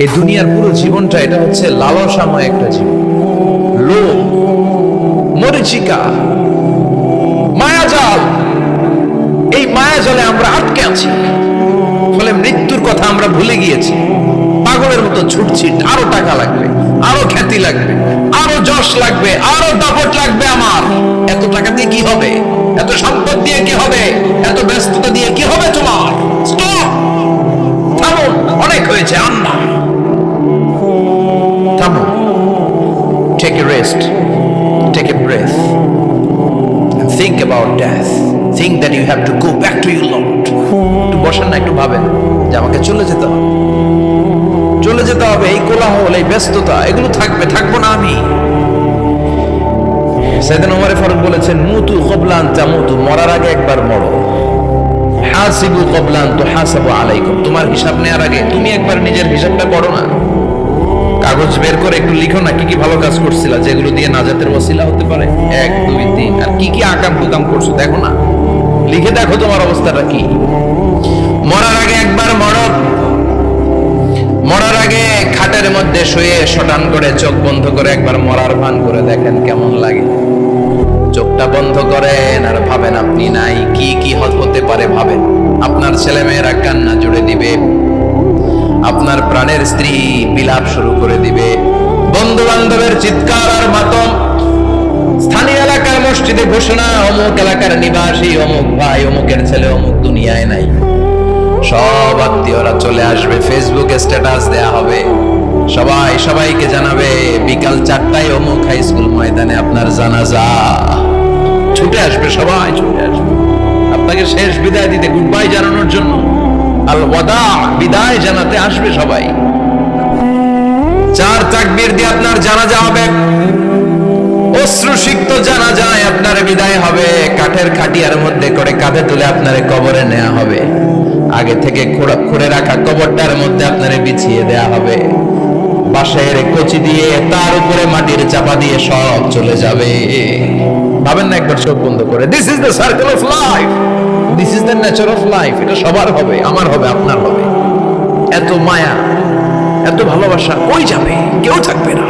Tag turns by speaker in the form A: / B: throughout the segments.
A: এই দুনিয়ার পুরো জীবনটা এটা হচ্ছে লালসাময় একটা জীবন, লোভ, মরিচিকা, মায়াজাল। এই মায়াজালে আমরা আটকে আছি, ফলে মৃত্যুর কথা আমরা ভুলে গিয়েছি। পাগলের মতো ছুটছি, আরো টাকা লাগবে, আরো খ্যাতি লাগবে, আরো যশ লাগবে, আরো দাপট লাগবে। আমার এত টাকা দিয়ে কি হবে? এত সম্পদ দিয়ে কি হবে? এত ব্যস্ততা দিয়ে কি হবে? তোমার স্টপ, থামুন, অনেক হয়েছে। আম্মা থামুন, take a rest, take a breath and think about death. Think that you have to go back to your Lord. একটু বসেন না, একটু ভাবেন যে আমাকে চলে যেতে হবে, চলে যেতে হবে। এই কোলাহল, এই ব্যস্ততা, এগুলো থাকবে, থাকবো না আমি। সাইয়েদনা ওমর ফারুক বলেছেন, মুতু ক্বাবলা আন তামুতু, মরার আগে একবার মরো। হাসিবু ক্বাবলা আন তুহাসাবু আলাইকুম, তোমার হিসাব নেওয়ার আগে তুমি একবার নিজের হিসাবটা করো না। কাগজ বের করে একটু লিখো না, কি কি ভালো কাজ করছিলা, যেগুলো দিয়ে নাজাতের ওসিলা হতে পারে। 1 2 3, আর কি কি আকাম কুকাম করছো দেখো না, লিখে দেখো তোমার অবস্থাটা কি। মরার আগে একবার মরো। মরার আগে খাটের মধ্যে শুয়ে শটান করে চোখ বন্ধ করে একবার মরার ভান করে দেখেন কেমন লাগে। চোখটা বন্ধ করেন আর ভাবেন আপনি নাই, কি কি হতে পারে ভাবেন। আপনার ছেলে মেয়েরা কান্না জুড়ে দিবে, আপনার প্রাণের স্ত্রী বিলাপ শুরু করে দিবে, বন্ধু বান্ধবের চিৎকার আর মাতম, স্থানীয় এলাকার মসজিদে ঘোষণা, অমুক এলাকার নিবাসী অমুক ভাই, অমুকের ছেলে অমুক দুনিয়ায় নাই। সব আত্মীয়রা চলে আসবে, ফেসবুকে স্ট্যাটাস দেয়া হবে, সবাই সবাইকে জানাবে বিকাল 4টায় অমুক হাই স্কুল ময়দানে আপনার জানাজা। ছুটে আসবে, সবাই ছুটে আসবে আপনাকে শেষ বিদায় দিতে, গুড বাই জানানোর জন্য, আল ওয়াদা, বিদায় জানাতে আসবে সবাই। 4 তাকবীর দিয়ে আপনার জানাজা হবে, অশ্রুসিক্ত জানাজায় আপনার বিদায় হবে। কাঠের খাটিয়ার মধ্যে করে কাঁধে তুলে আপনারে কবরে নেওয়া হবে। আগে থেকে খুঁড়ে রাখা কবরটার মধ্যে আপনারে বিছিয়ে দেয়া হবে। বাঁশের কচি দিয়ে তার উপরে মাটির চাপা দিয়ে সব চলে যাবে। ভাবেন না একবার চোখ বন্ধ করে, this is the circle of life, this is the nature of life. এটা সবার হবে, আমার হবে, আপনার হবে। এত মায়া, এত ভালোবাসা কই যাবে? কেউ থাকবে না,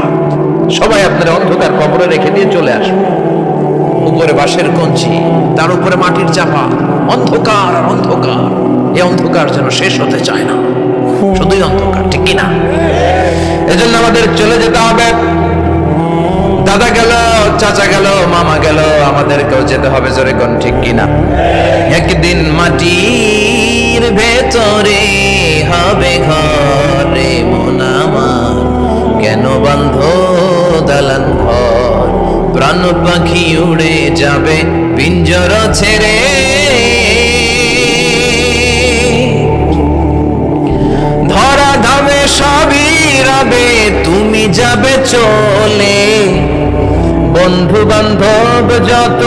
A: সবাই আপনার অন্ধকার কবরে রেখে দিয়ে চলে আসবে। উপরে বাঁশের কঞ্চি, তার উপরে মাটির চাপা, অন্ধকার আর অন্ধকার। এই অন্ধকার যেন শেষ হতে চায় না, শুধুই অন্ধকার, ঠিক কিনা? এজন্য আমাদের চলে যেতে হবে। দাদা গেল, চাচা গেল, মামা গেল, আমাদেরকেও যেতে হবে, জোরে কোন ঠিক কিনা? একদিন মাটির ভেতরে হবে ঘরে মন আমার, কেন বান্ধ দালান ঘর, প্রাণ পাখি উড়ে যাবে পিঞ্জর ছেড়ে। ধরা ধামে সবই রবে, তুমি যাবে চলে। বন্ধু বান্ধব যত,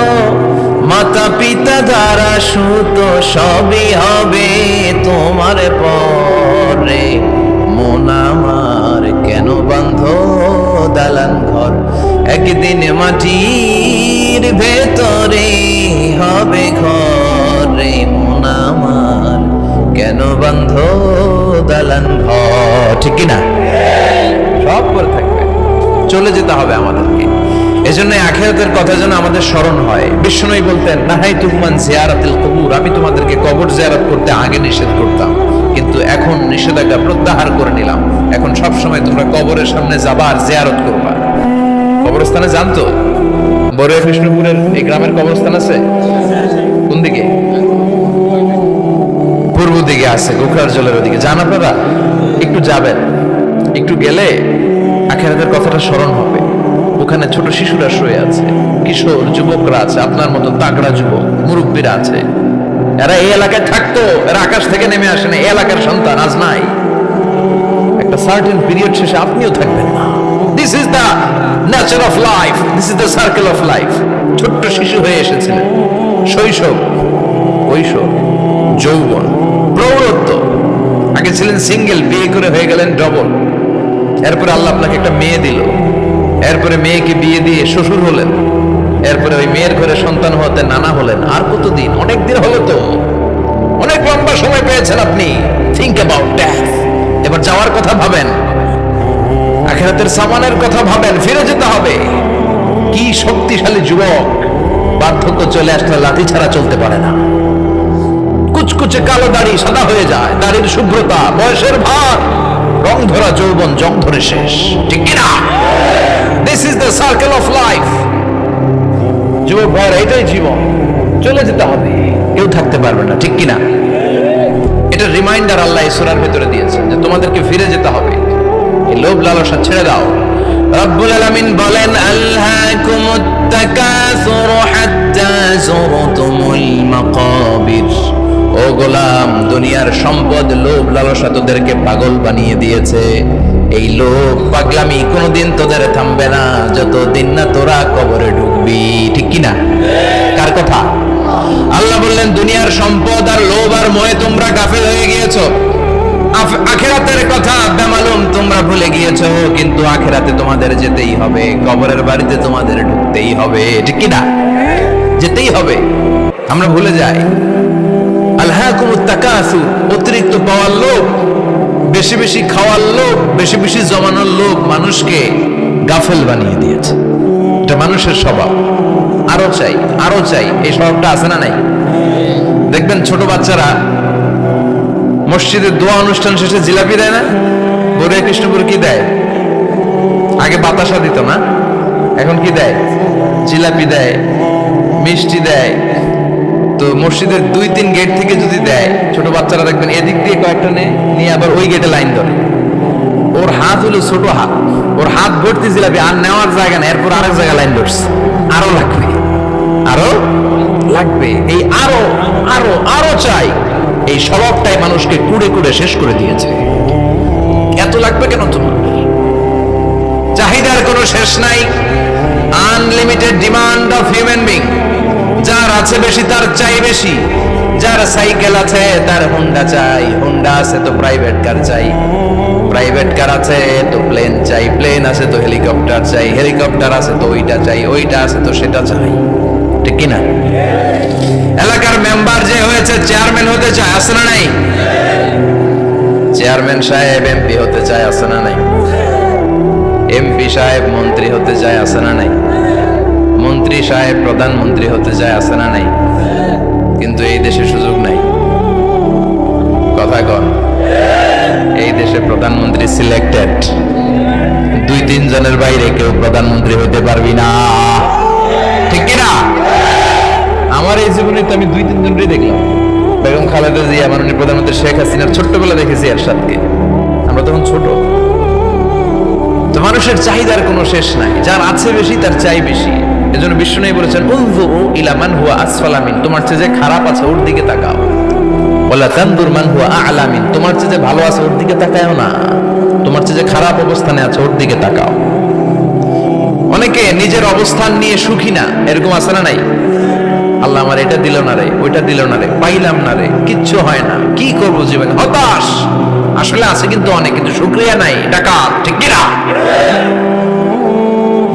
A: মাতা পিতা ধারা সুত, সবই হবে তোমার পরে। মন আমার কেন বান্ধ দালান ঘর, একদিন মাটির ভেতরে হবে ঘরে। মন আমার কেন বান্ধ দালান ঘর, ঠিক কিনা? সব করে থাকবে, চলে যেতে হবে আমাদেরকে। এজন্য আখিরাতের কথা যেন আমাদের স্মরণ হয়। বিষ্ণুই বলতেন, নাহাইতুকুম আন জিয়ারাতিল কুবুর, আমি তোমাদেরকে কবর জিয়ারত করতে আগে নিষেধ করতাম, কিন্তু এখন নিষেধাজ্ঞা প্রত্যাহার করে নিলাম। এখন সব সময় তোমরা কবরের সামনে যাবা আর জিয়ারত করবা। কবরস্থানে জানতো, বড়ুয়া কৃষ্ণপুরের এই গ্রামের কবরস্থান আছে কোন দিকে? পূর্ব দিকে আছে, গোখরার জলের ওদিকে। যান আপনারা, একটু যাবেন, একটু গেলে আখিরাতের কথাটা স্মরণ হবে। ওখানে ছোট শিশুরা শুয়ে আছে, কিশোর যুবকরা আছে, আপনার মতো তাগড়া যুবক, মুরব্বীরা আছে। এরা এই এলাকায় থাকতো, এরা আকাশ থেকে নেমে আসেন, এই এলাকার সন্তান আজ নাই। একটা সার্টেন পিরিয়ড শেষে আপনিও থাকবেন না। This is the nature of life, this is the circle of life. ছোট্ট শিশু হয়ে এসেছিলেন, শৈশব, কৈশোর, যৌবন, প্রৌঢ়ত্ব। আগে ছিলেন সিঙ্গেল, বিয়ে করে হয়ে গেলেন ডবল। এরপরে আল্লাহ আপনাকে একটা মেয়ে দিল, এরপরে মেয়েকে বিয়ে দিয়ে শ্বশুর হলেন, এরপরে ওই মেয়ের ঘরে সন্তান হতে নানা হলেন। আর কতদিন? অনেক দিন হলো তো, অনেক লম্বা সময় পেয়েছেন আপনি। Think about death. এবার যাওয়ার কথা ভাবেন। আখিরাতের সামানের কথা ভাবেন, ফিরে যেতে হবে। কি শক্তিশালী যুবক, বার্ধক্য চলে আসলে লাঠি ছাড়া চলতে পারে না। কুচকুচে কালো দাড়ি সাদা হয়ে যায়, দাড়ির শুভ্রতা, বয়সের ভার, রং ধরা যৌবন জং ধরে শেষ, ঠিক কিনা? This is the circle of life. যুবক ভাইরা, এটাই জীবন, চলে যেতে হবে, কেউ থাকতে পারবে না, ঠিক কিনা? এটা রিমাইন্ডার আল্লাহ এই সূরার ভিতরে দিয়েছেন যে তোমাদেরকে ফিরে যেতে হবে, এই লোভ লালসা ছেড়ে দাও। রব্বুল আলামিন বলেন, আলহাকুমুত তাকাসুর হাত্তা যুরতুমুল মাকাবির। ও গোলাম, দুনিয়ার সম্পদ, লোভ লালসা তোদেরকে পাগল বানিয়ে দিয়েছে। এই লোভ পাগলামি কোনোদিন তোদের থামবে না যতদিন না তোরা কবরে ঢুকবি, ঠিক কিনা? কার কথা? আল্লাহ বললেন, দুনিয়ার সম্পদ আর লোভ আর মোহে তোমরা গাফেল হয়ে গিয়েছো। আখিরাতের কথা বেমালুম তোমরা ভুলে গিয়েছো, কিন্তু আখিরাতে তোমাদের যেতেই হবে, কবরের বাড়িতে তোমাদের ঢুকতেই হবে, ঠিক কিনা? যেতেই হবে। আমরা ভুলে যাই। আলহাকুমুত তাকাসুর, অতিরিক্ত পাওয়ার লোভ, বেশি বেশি খাওয়ার লোভ, বেশি বেশি জমানোর লোভ মানুষকে গাফেল বানিয়ে দিয়েছে। এটা মানুষের স্বভাব, আরো চাই আরো চাই, এই স্বভাবটা আছে না নাই? দেখবেন ছোট বাচ্চারা মসজিদের দোয়া অনুষ্ঠান শেষে জিলাপি দেয় না? গৌরিয়া কৃষ্ণপুর কি দেয়? আগে বাতাসা দিত না, এখন কি দেয়? জিলাপি দেয়, মিষ্টি দেয়। তো মসজিদের 2-3 গেট থেকে যদি দেয়, ছোট বাচ্চারা দেখবেন এদিক দিয়ে কয়েকটা নিয়ে আবার ওই গেটে লাইন ধরে। ওর হাত হলো ছোট হাত, ওর হাত ভর্তি জিলাপি, আর নেওয়ার জায়গা নেই, এরপর আরেক জায়গায় লাইন ধরছে। আরো লাগবে, আরো লাগবে, এই আরো আরো আরো চাই, এই স্বভাবটাই মানুষকে কুড়ে কুড়ে শেষ করে দিয়েছে। এত লাগবে কেন তোমার? চাহিদার কোনো শেষ নাই, unlimited demand of human being. যার আছে বেশি তার চাই বেশি, যার সাইকেল আছে তার হোন্ডা চাই, হোন্ডা আছে তো প্রাইভেট কার চাই, প্রাইভেট কার আছে তো প্লেন চাই, প্লেন আছে তো হেলিকপ্টার চাই, হেলিকপ্টার আছে তো ওইটা চাই, ওইটা আছে তো সেটা চাই, ঠিক কিনা? এলাকার মেম্বার যে হয়েছে চেয়ারম্যান হতে চায়, আছে না নাই? চেয়ারম্যান সাহেব এমপি হতে চায়, আছে না নাই? এমপি সাহেব মন্ত্রী হতে চায়, আছে না নাই? মন্ত্রী সাহেব প্রধানমন্ত্রী হতে চায়, আছে না নাই? কিন্তু এই দেশে সুযোগ নাই। কথা কন, এই দেশে প্রধানমন্ত্রী সিলেক্টেড, 2-3 জনের বাইরে কেউ প্রধানমন্ত্রী হতে পারবি না, ঠিক কিনা? আমার এই জীবনে তো আমি 2-3 জনকেই দেখলাম। বেগম খালেদা জিয়া, মাননীয় প্রধানমন্ত্রী শেখ হাসিনার ছোট্টবেলা দেখেছি এরশাদকে, আমরা তখন ছোট। তো মানুষের চাহিদার কোনো শেষ নাই, যার আছে বেশি তার চাই বেশি। এজন্য বিষ্ণু বলেছেন, উনজুরু ইলা মান হুয়া আসফালা মিন, তোমার চেয়ে যে খারাপ আছে ওর দিকে তাকাও। ওয়ালা তানজুর মান হুয়া আ'লা মিন, তোমার চেয়ে যে ভালো আছে ওর দিকে তাকাও না, তোমার চেয়ে যে খারাপ অবস্থানে আছে ওর দিকে তাকাও। অনেকে নিজের অবস্থান নিয়ে সুখী না, এরকম আছে না নাই? আল্লাহ আমার এটা দিল না রে, ওইটা দিল না রে, পাইলাম না রে, কিচ্ছু হয় না, কি করবো জীবনে, হতাশ। আসলে আছে কিন্তু অনেক, কিন্তু শুকরিয়া নাই, ডাকাত, ঠিক কিনা?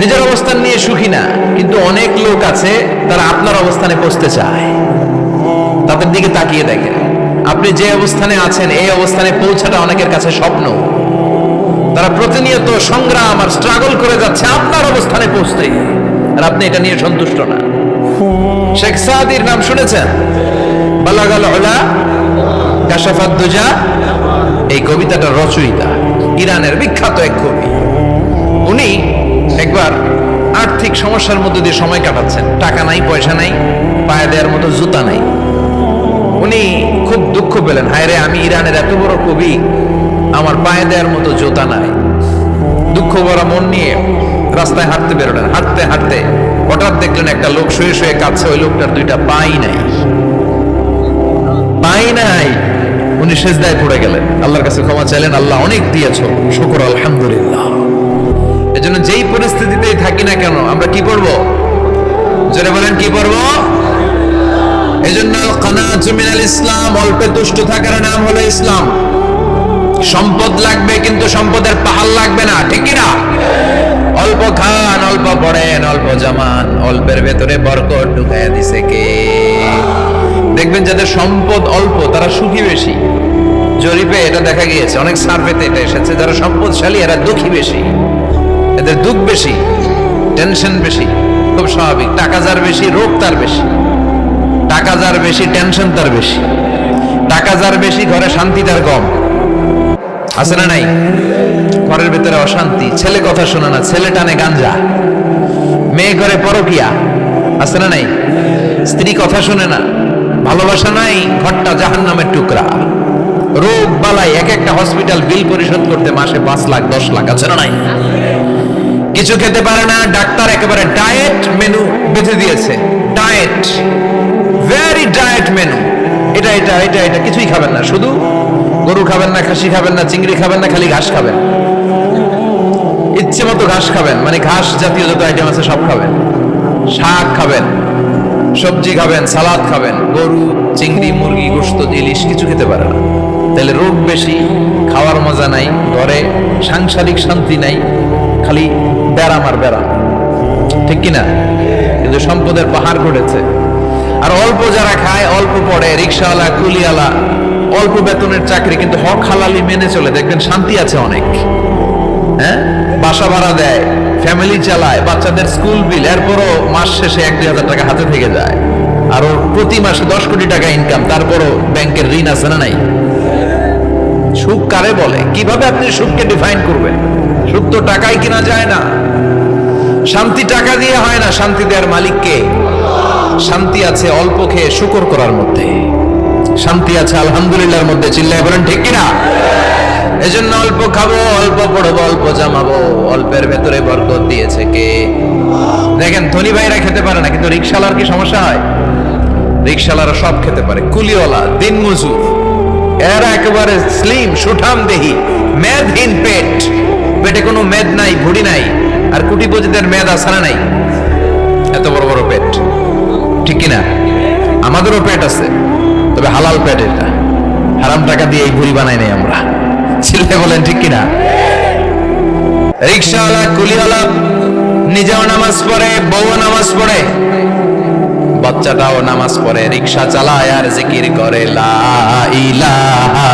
A: নিজের অবস্থান নিয়ে সুখী না, কিন্তু অনেক লোক আছে তারা আপনার অবস্থানে পৌঁছতে চায়। তাদের দিকে তাকিয়ে দেখেন, আপনি যে অবস্থানে আছেন এই অবস্থানে পৌঁছাটা অনেকের কাছে স্বপ্ন। তারা প্রতিনিয়ত সংগ্রাম আর স্ট্রাগল করে যাচ্ছে আপনার অবস্থানে পৌঁছতে, আর আপনি এটা নিয়ে সন্তুষ্ট না। শেখ সাদির নাম শুনেছেন? বালাগাল উলা কাশাফাত দুজা, এই কবিতাটা রচয়িতা, ইরানের বিখ্যাত এক কবি। উনি একবার আর্থিক সমস্যার মধ্যে দিয়ে সময় কাটাচ্ছেন, টাকা নাই, পয়সা নাই, পায়ে দেওয়ার মতো জুতা নাই। উনি খুব দুঃখ পেলেন, হায় রে, আমি ইরানের এত বড় কবি, আমার পায়ে দেওয়ার মতো জুতা নাই। দুঃখ ভরা মন নিয়ে রাস্তায় হাঁটতে বেরোলেন। হাঁটতে হাঁটতে হঠাৎ দেখলেন একটা লোক শুয়ে শুয়ে কাঁদছে, ওই লোকটার 2টা পাই নাই, পাই নাই। উনি সেজদায় পড়ে গেলেন, আল্লাহর কাছে ক্ষমা চাইলেন, আল্লাহ অনেক দিয়েছো, শুকর আলহামদুলিল্লাহ। এজন্য যেই পরিস্থিতিতেই থাকি না কেন আমরা কি পড়বো? জোরে বলেন, কি পড়বো? এজন্য কানাতু মিনাল ইসলাম, অল্পে তুষ্ট থাকার নাম হলো ইসলাম। সম্পদ লাগবে কিন্তু সম্পদের পাহাড় লাগবে না, ঠিক কিনা? অল্প খান, অল্প পড়েন, অল্প জামান, অল্পের ভেতরে বরকত ঢুকাইয়া দিছে কে? দেখবেন যাদের সম্পদ অল্প তারা সুখী বেশি। জরিপে এটা দেখা গিয়েছে, অনেক সার্ভেতে এটা এসেছে, যারা সম্পদশালী এরা দুঃখী বেশি। এদের দুঃখ বেশি, টেনশন বেশি, খুব স্বাভাবিক। টাকা যার বেশি, রোগ তার বেশি। টাকা যার বেশি, টেনশন তার বেশি। টাকা যার বেশি, ঘরে শান্তি তার কম। আছে না নাই? ঘরের ভিতরে অশান্তি, ছেলে কথা শোনে না, ছেলে টানে গাঞ্জা, মেয়ে করে পরকিয়া। আছে না নাই? স্ত্রী কথা শোনে না, ভালোবাসা নাই, ঘরটা জাহান্নামের টুকরা। রোগ বালাই, এক একটা হসপিটাল বিল পরিশোধ করতে মাসে 5 লাখ 10 লাখ। আছে না নাই? কিছু খেতে পারে না, ডাক্তার একেবারে ডায়েট মেনু বেঁধে দিয়েছে। Diet, very diet menu. এটা এটা এটা এটা কিছুই খাবেন না, শুধু গরু খাবেন না, খাসি খাবেন না, চিংড়ি খাবেন না, খালি ঘাস খাবেন। ইচ্ছে মতো ঘাস খাবেন, মানে ঘাস জাতীয় যত আইটেম আছে সব খাবেন। শাক খাবেন, সবজি খাবেন, সালাদ খাবেন। গরু, চিংড়ি, মুরগি, গোশত, ইলিশ কিছু খেতে পারে না। তাহলে রোগ বেশি, খাওয়ার মজা নাই, ঘরে সাংসারিক শান্তি নাই, খালি ব্যারাম আর ব্যারাম। ঠিক কিনা? কিন্তু সম্পদের পাহাড় ঘটেছে। আর অল্প যারা খায়, অল্প পড়ে, রিক্সাওয়ালা, কুলিওয়ালা, অল্প বেতনের চাকরি, কিন্তু হক হালালি মেনে চলে, দেখবেন শান্তি আছে অনেক। হ্যাঁ, বাসা ভাড়া দেয়, ফ্যামিলি চালায়, বাচ্চাদের স্কুল বিল, এরপরও মাস শেষে 1-2 হাজার টাকা হাতে থেকে যায়। আর ওর প্রতি মাসে 10 কোটি টাকা ইনকাম, তারপরও ব্যাংকের ঋণ আছে না নাই? সুখ কারে বলে? কিভাবে আপনি সুখকে ডিফাইন করবেন? সুখ তো টাকায় কিনা যায় না। শান্তি টাকা দিয়ে হয় না, শান্তি দেওয়ার মালিক কে? শান্তি আছে অল্প খেয়ে শুকর করার মধ্যে, শান্তি আছে আলহামদুলিল্লাহর মধ্যে। চিল্লায় বলেন ঠিক কিনা? এজন্য অল্প খাবো, অল্প পড়বো, অল্প জামাবো, অল্পের ভেতরে বরকত দিয়েছে কে? দেখেন, ধনী ভাইরা খেতে পারে না, কিন্তু রিক্সাওয়ালার কি সমস্যা হয়? রিক্সাওয়ালারা সব খেতে পারে। কুলিওয়ালা, দিন মজুর, এরা একেবারে স্লিম, সুঠাম দেহি, মেদহীন পেট, পেটে কোনো মেদ নাই, ভুড়ি নাই। আর কোটিপতিদের মেদ আছে না নাই? এত বড় বড় পেট। ঠিক কিনা? আমাদেরও পেট আছে, তবে হালাল পেট। এটা হারাম টাকা দিয়ে এই ভুড়ি বানাই নাই আমরা। ছেলে বলেন ঠিক কিনা? রিক্সাওয়ালা, কুলিওয়ালা নিজেও নামাজ পড়ে, বউ নামাজ পড়ে, বাচ্চাটাও নামাজ পড়ে, রিক্সা চালায় আর জিকির করে লা ইলাহা